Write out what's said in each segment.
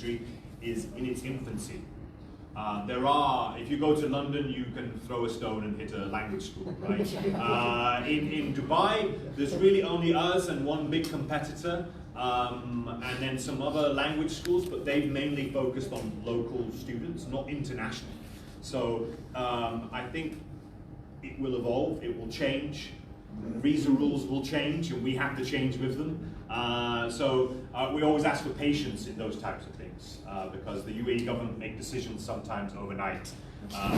industry is in its infancy. If you go to London, you can throw a stone and hit a language school, right? In Dubai, there's really only us and one big competitor, and then some other language schools, but they've mainly focused on local students, not international. So I think it will evolve, it will change, visa rules will change, and we have to change with them. We always ask for patience in those types of things, because the UAE government make decisions sometimes overnight.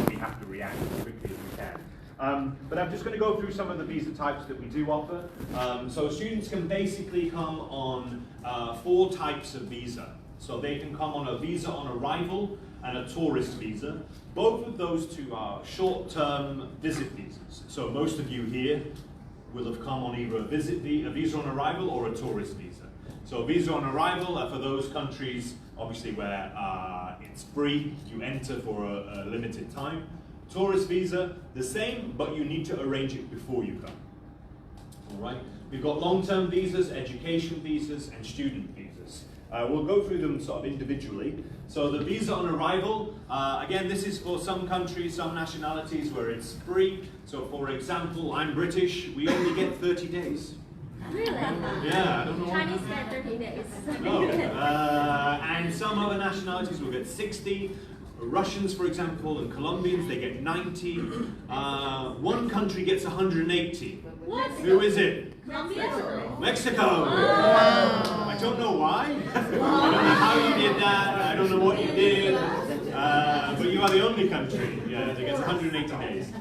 We have to react as quickly as we can. But I'm just going to go through some of the visa types that we do offer. So students can basically come on 4 types of visa. So they can come on a visa on arrival and a tourist visa. Both of those two are short-term visit visas. So most of you here will have come on either a visa on arrival or a tourist visa. So a visa on arrival are for those countries, obviously, where it's free, you enter for a limited time. Tourist visa, the same, but you need to arrange it before you come. All right. We've got long-term visas, education visas, and student visas. We'll go through them sort of individually. So the visa on arrival, again, this is for some countries, some nationalities where it's free. So for example, I'm British, we only get 30 days. Really? Yeah, I don't know. Chinese get 30 days. No. And some other nationalities will get 60. Russians, for example, and Colombians, they get 90. One country gets 180. What? Who is it? Colombia? Mexico! Wow. I don't know why. I don't know how you did that. I don't know what you did. But you are the only country that gets 180 days.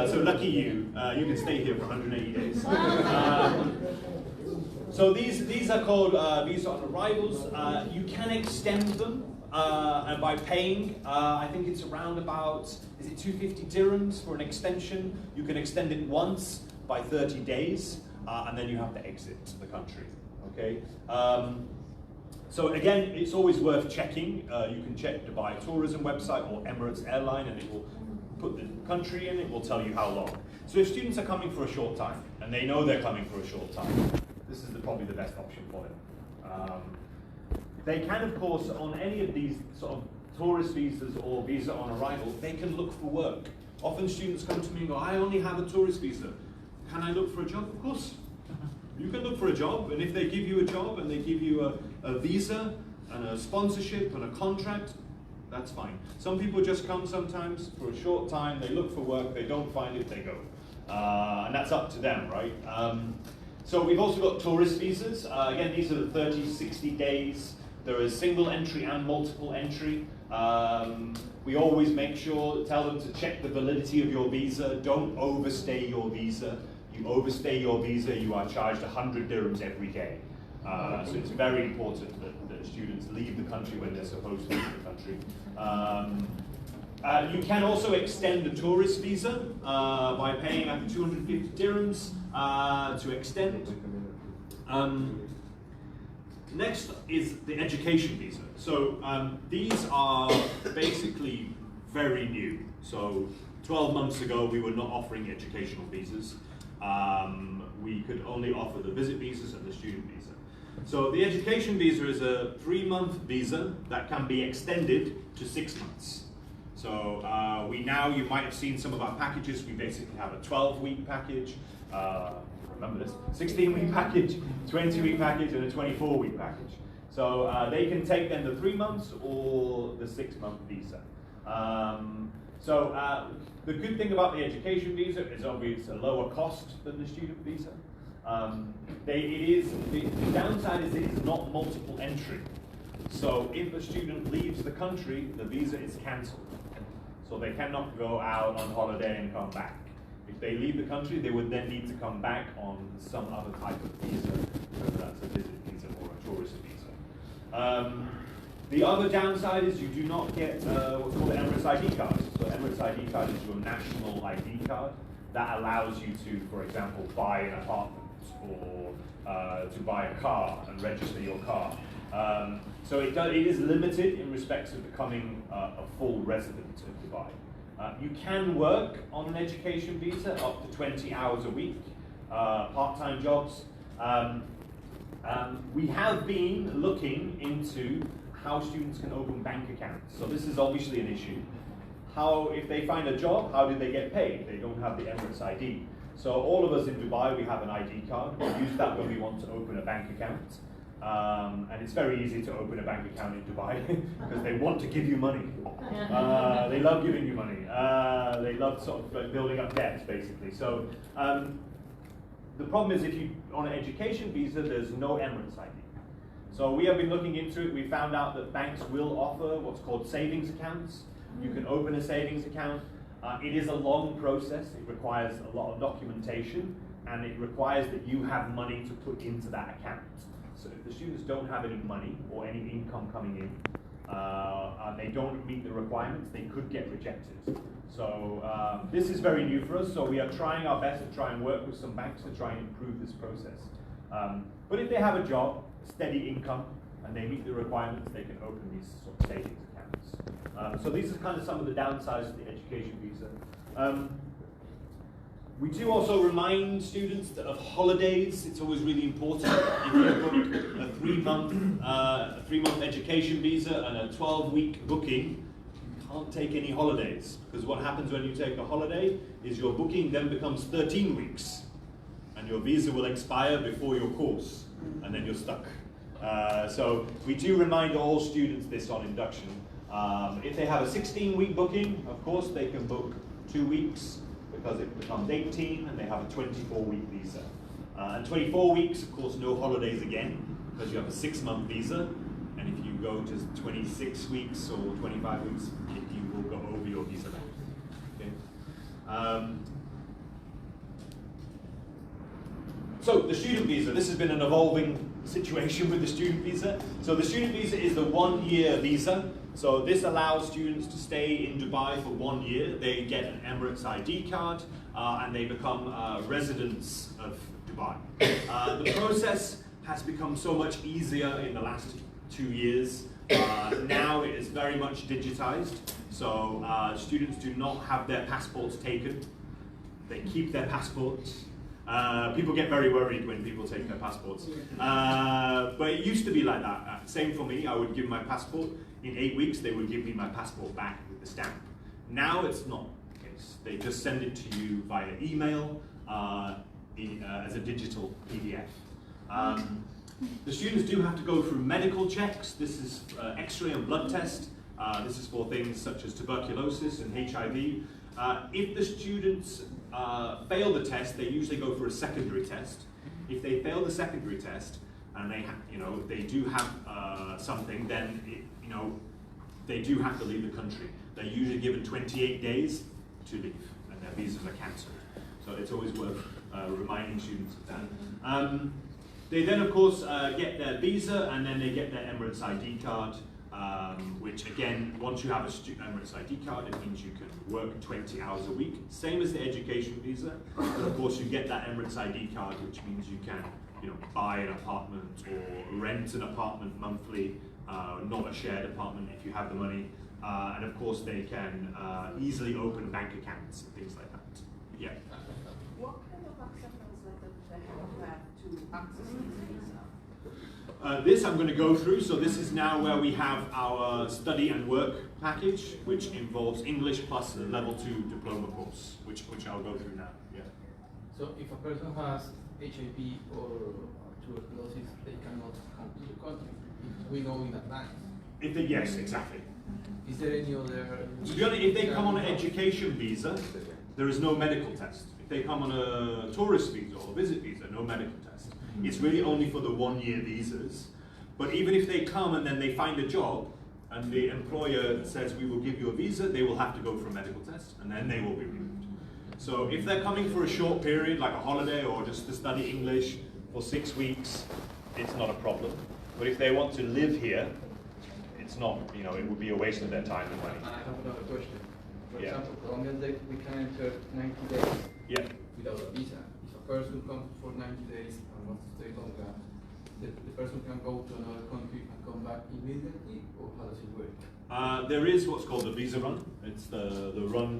So lucky you. You can stay here for 180 days. So these are called visa on arrivals. You can extend them and by paying. I think it's around about, is it 250 dirhams for an extension? You can extend it once by 30 days. And then you have to exit the country, okay? So again, it's always worth checking. You can check Dubai tourism website or Emirates airline, and it will put the country in, it will tell you how long. So if students are coming for a short time, and they know they're coming for a short time, this is probably the best option for them. They can, of course, on any of these sort of tourist visas or visa on arrival, they can look for work. Often students come to me and go, I only have a tourist visa. Can I look for a job? Of course. You can look for a job, and if they give you a job and they give you a visa and a sponsorship and a contract, that's fine. Some people just come sometimes for a short time, they look for work, they don't find it, they go. And that's up to them, right? So we've also got tourist visas. Again, these are the 30, 60 days. There is single entry and multiple entry. We always make sure, tell them to check the validity of your visa. Don't overstay your visa. You overstay your visa, you are charged 100 dirhams every day. So it's very important that students leave the country when they're supposed to leave the country. You can also extend a tourist visa by paying up to 250 dirhams to extend. Next is the education visa. So these are basically very new. So 12 months ago, we were not offering educational visas. We could only offer the visit visas and the student visa. So the education visa is a 3-month visa that can be extended to 6 months. So you might have seen some of our packages. We basically have a 12-week package, remember this, 16-week package, 20-week package, and a 24-week package. So they can take then the 3 months or the 6-month visa. The good thing about the education visa is obviously it's a lower cost than the student visa. The downside is it is not multiple entry. So if a student leaves the country, the visa is cancelled. So they cannot go out on holiday and come back. If they leave the country, they would then need to come back on some other type of visa, whether that's a visit visa or a tourist visa. The other downside is you do not get what's called an Emirates ID card. So Emirates ID card is your national ID card that allows you to, for example, buy an apartment or to buy a car and register your car. So it is limited in respects of becoming a full resident of Dubai. You can work on an education visa up to 20 hours a week, part-time jobs. We have been looking into how students can open bank accounts. So this is obviously an issue. How, if they find a job, how do they get paid? They don't have the Emirates ID. So all of us in Dubai, we have an ID card. We use that when we want to open a bank account. And it's very easy to open a bank account in Dubai because they want to give you money. They love giving you money. They love sort of like building up debts, basically. So the problem is if you on an education visa, there's no Emirates ID. So we have been looking into it. We found out that banks will offer what's called savings accounts. You can open a savings account. It is a long process. It requires a lot of documentation, and it requires that you have money to put into that account. So if the students don't have any money or any income coming in, and they don't meet the requirements, they could get rejected. So this is very new for us, so we are trying our best to try and work with some banks to try and improve this process. But if they have a job, steady income, and they meet the requirements, they can open these sort of savings accounts. So these are kind of some of the downsides of the education visa. We do also remind students of holidays. It's always really important. If you book a three-month education visa and a 12-week booking, you can't take any holidays, because what happens when you take a holiday is your booking then becomes 13 weeks, and your visa will expire before your course, and then you're stuck. So we do remind all students this on induction. If they have a 16-week booking, of course they can book 2 weeks, because it becomes 18 and they have a 24-week visa. And 24 weeks, of course, no holidays again, because you have a 6-month visa. And if you go to 26 weeks or 25 weeks, you will go over your visa back. Okay? So the student visa, this has been an evolving situation with the student visa. So the student visa is the 1-year visa. So this allows students to stay in Dubai for 1 year. They get an Emirates ID card and they become residents of Dubai. The process has become so much easier in the last 2 years. Now it is very much digitized. So students do not have their passports taken. They keep their passports. People get very worried when people take their passports. But it used to be like that. Same for me, I would give my passport. In 8 weeks, they would give me my passport back with the stamp. Now it's not the case. They just send it to you via email as a digital PDF. The students do have to go through medical checks. This is X-ray and blood test. This is for things such as tuberculosis and HIV. If the students fail the test, they usually go for a secondary test. If they fail the secondary test and they do have something, then they do have to leave the country. They're usually given 28 days to leave, and their visas are cancelled. So it's always worth reminding students of that. They then, of course, get their visa, and then they get their Emirates ID card. Which again, once you have a Emirates ID card, it means you can work 20 hours a week, same as the education visa. But of course, you get that Emirates ID card, which means you can, buy an apartment or rent an apartment monthly, not a shared apartment if you have the money. And of course, they can easily open bank accounts and things like that. Yeah. What kind of acceptance letter do they have to access this visa? This I'm going to go through. So this is now where we have our study and work package, which involves English plus a level 2 diploma course, which I'll go through now. Yeah. So if a person has HIV or tuberculosis, they cannot come to the country. We know in advance. Yes, exactly. Is there any other? To be honest, if they come on an education visa, there is no medical test. If they come on a tourist visa or visit visa, no medical test. It's really only for the 1-year visas. But even if they come and then they find a job and the employer says we will give you a visa, they will have to go for a medical test and then they will be removed. So if they're coming for a short period, like a holiday or just to study English for 6 weeks, it's not a problem. But if they want to live here, it's not, it would be a waste of their time and money. And I have another question. For Yeah. example, Colombians, we can enter 90 days Yeah. without a visa. If a person comes for 90 days and wants to stay longer, the person can go to another country and come back immediately, or how does it work? There is what's called the visa run. It's the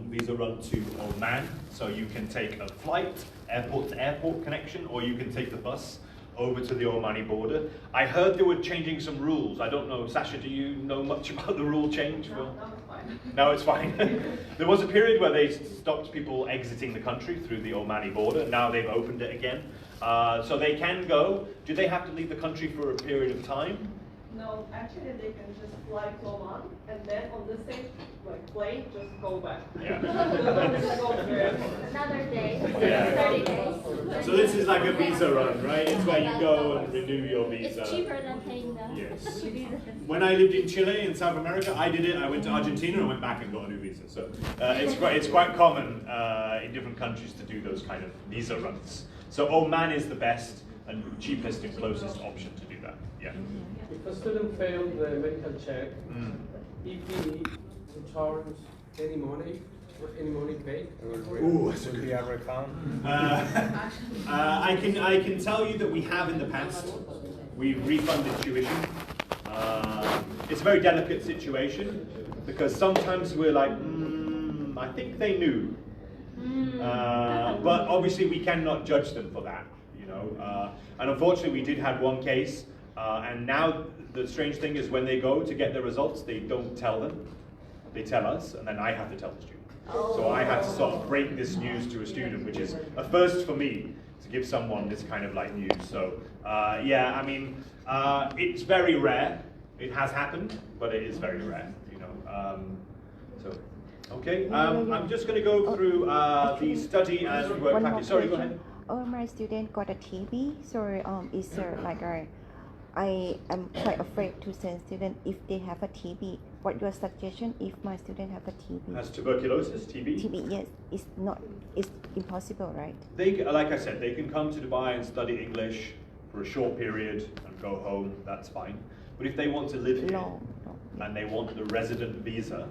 visa run to Oman. So you can take a flight, airport to airport connection, or you can take the bus. over to the Omani border. I heard they were changing some rules. I don't know, Sasha, do you know much about the rule change? No, it's fine. There was a period where they stopped people exiting the country through the Omani border. Now they've opened it again. So they can go. Do they have to leave the country for a period of time? No, actually they can just fly to Oman and then on the same plane just go back. Yeah. Another day, Yeah. 30 days. So this is like a visa run, right? It's where you go and renew your visa. It's cheaper than paying the Yes. visa. When I lived in Chile, in South America, I did it. I went to Argentina and went back and got a new visa. So it's quite common in different countries to do those kind of visa runs. So Oman is the best and cheapest and closest option to do that. Yeah. If a student failed the medical check, if he returns any money paid? Ooh, that's a good account. I can tell you that we have in the past. We've refunded tuition. It's a very delicate situation because sometimes we're like, I think they knew. But obviously we cannot judge them for that, you know. And unfortunately we did have one case, and now the strange thing is when they go to get the results, they don't tell them. They tell us, and then I have to tell the student. So I had to sort of break this news to a student, which is a first for me to give someone this kind of like news. So yeah, I mean, it's very rare. It has happened, but it is very rare, you know. So, okay, I'm just going to go through the study and work package. Sorry, go ahead. My student got a TB, so is there like I am quite afraid to send students if they have a TB. What your suggestion if my student have a TB? Has tuberculosis, TB? TB, yes, it's impossible, right? They, like I said, they can come to Dubai and study English for a short period and go home. That's fine. But if they want to live here and they want the resident visa,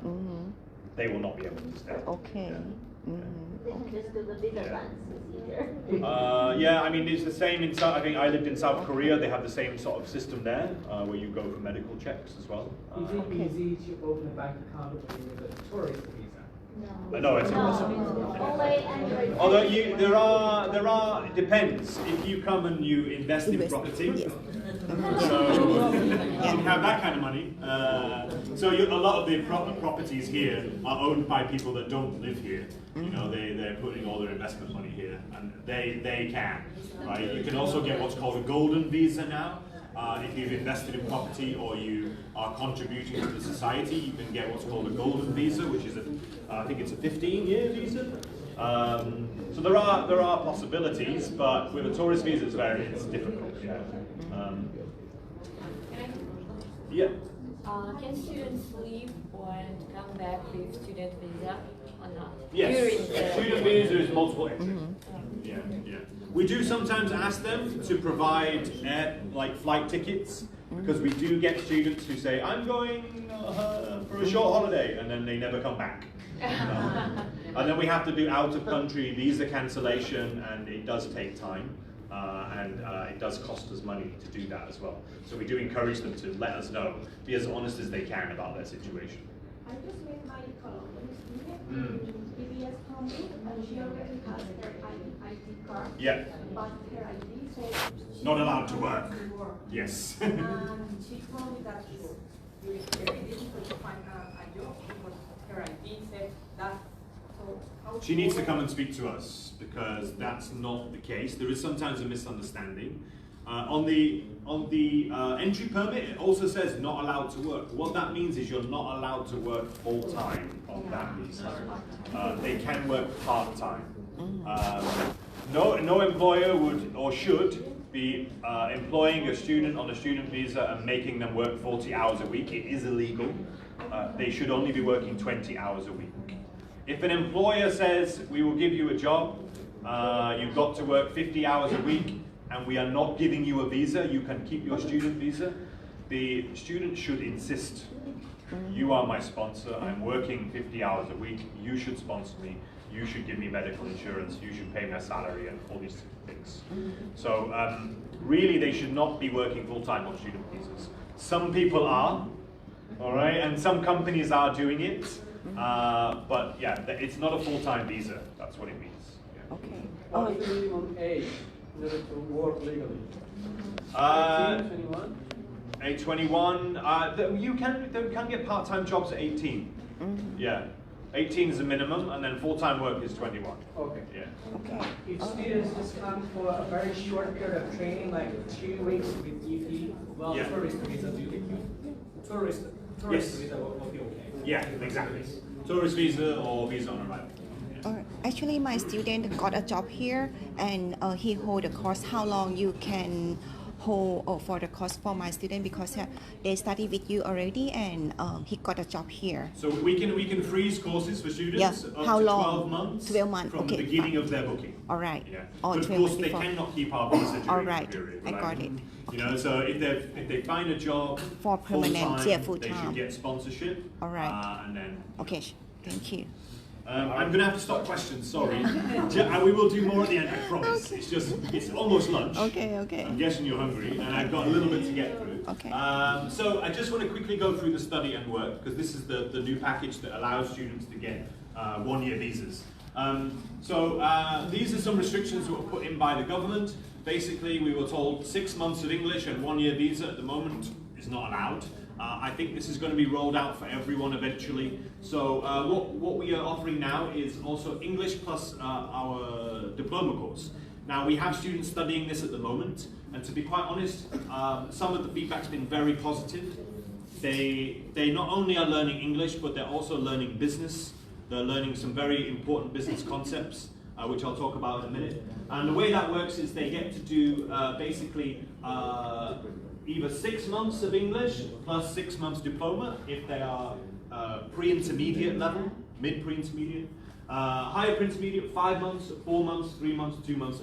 they will not be able to stay. Okay. Yeah. They can just do the bigger runs, it's easier. Yeah, I mean, it's the same in I think I lived in South Korea. They have the same sort of system there where you go for medical checks as well. Is it easy to open a bank account with a tourist visa? No, it's impossible. Only Although there are, it depends. If you come and you invest in property, so you have that kind of money. So a lot of the properties here are owned by people that don't live here. You know, they're putting all their investment money here, and they can, right? You can also get what's called a golden visa now. If you've invested in property or you are contributing to the society, you can get what's called a golden visa, which is I think it's a 15-year visa. So there are possibilities, but with a tourist visa, it's difficult. Yeah. Yeah. Can students leave and come back with student visa or not? Yes. Student visa is multiple entry. Yeah. We do sometimes ask them to provide like flight tickets because we do get students who say, "I'm going for a short holiday," and then they never come back. And then we have to do out-of-country visa cancellation, and it does take time. And it does cost us money to do that as well. So we do encourage them to let us know, be as honest as they can about their situation. I just met my Colombian student in PBS company, and she already has her ID card. Yeah. But her ID says she's Not allowed to work. work. Yes. And she told me that it's very difficult to find a job because her ID said that. So how She needs to come and speak to us because that's not the case. There is sometimes a misunderstanding. On the entry permit, it also says not allowed to work. What that means is you're not allowed to work full time on that visa. They can work part time. No employer would or should be employing a student on a student visa and making them work 40 hours a week. It is illegal. They should only be working 20 hours a week. If an employer says, we will give you a job, you've got to work 50 hours a week, and we are not giving you a visa, you can keep your student visa, the student should insist, you are my sponsor, I'm working 50 hours a week, you should sponsor me, you should give me medical insurance, you should pay my salary, and all these things. So really they should not be working full-time on student visas. Some people are, all right, and some companies are doing it. But yeah, it's not a full-time visa. That's what it means. Yeah. Okay. What is the minimum age in order to work legally? 21? 21. You can get part-time jobs at 18. Yeah, 18 is the minimum, and then full-time work is 21. Okay. Yeah. Okay. If students just come for a very short period of training, like 2 weeks with EP, well, Yeah. tourist visa do you tourist Yes. visa will be okay. Yeah, exactly. Tourist visa or visa on arrival. Actually, my student got a job here, and he hold a course. How long you can hold for the course for my student, because they study with you already, and he got a job here. So we can freeze courses for students Yeah. up How to long? 12 months 12 months, from okay. the beginning of their booking. All right. Yeah. Oh, But of 12 course, months they before. cannot keep our visa during All right. the period. I got it. You know, so if they find a job For permanent, full-time, yeah, they full-time. should get sponsorship. All right. And then. Okay, thank you. I'm going to have to stop questions, sorry. We will do more at the end, I promise. It's almost lunch. Okay. I'm guessing you're hungry, and I've got a little bit to get through. Okay. So I just want to quickly go through the study and work, because this is the new package that allows students to get 1-year visas. These are some restrictions that were put in by the government. Basically, we were told 6 months of English and 1-year visa at the moment is not allowed. I think this is going to be rolled out for everyone eventually. So what we are offering now is also English plus our diploma course. Now we have students studying this at the moment, and to be quite honest, some of the feedback's been very positive. They not only are learning English, but they're also learning business. They're learning some very important business concepts, which I'll talk about in a minute. And the way that works is they get to do basically either 6 months of English plus 6 months diploma if they are pre-intermediate level, mid-pre-intermediate. Higher pre-intermediate, 5 months, 4 months, 3 months, 2 months,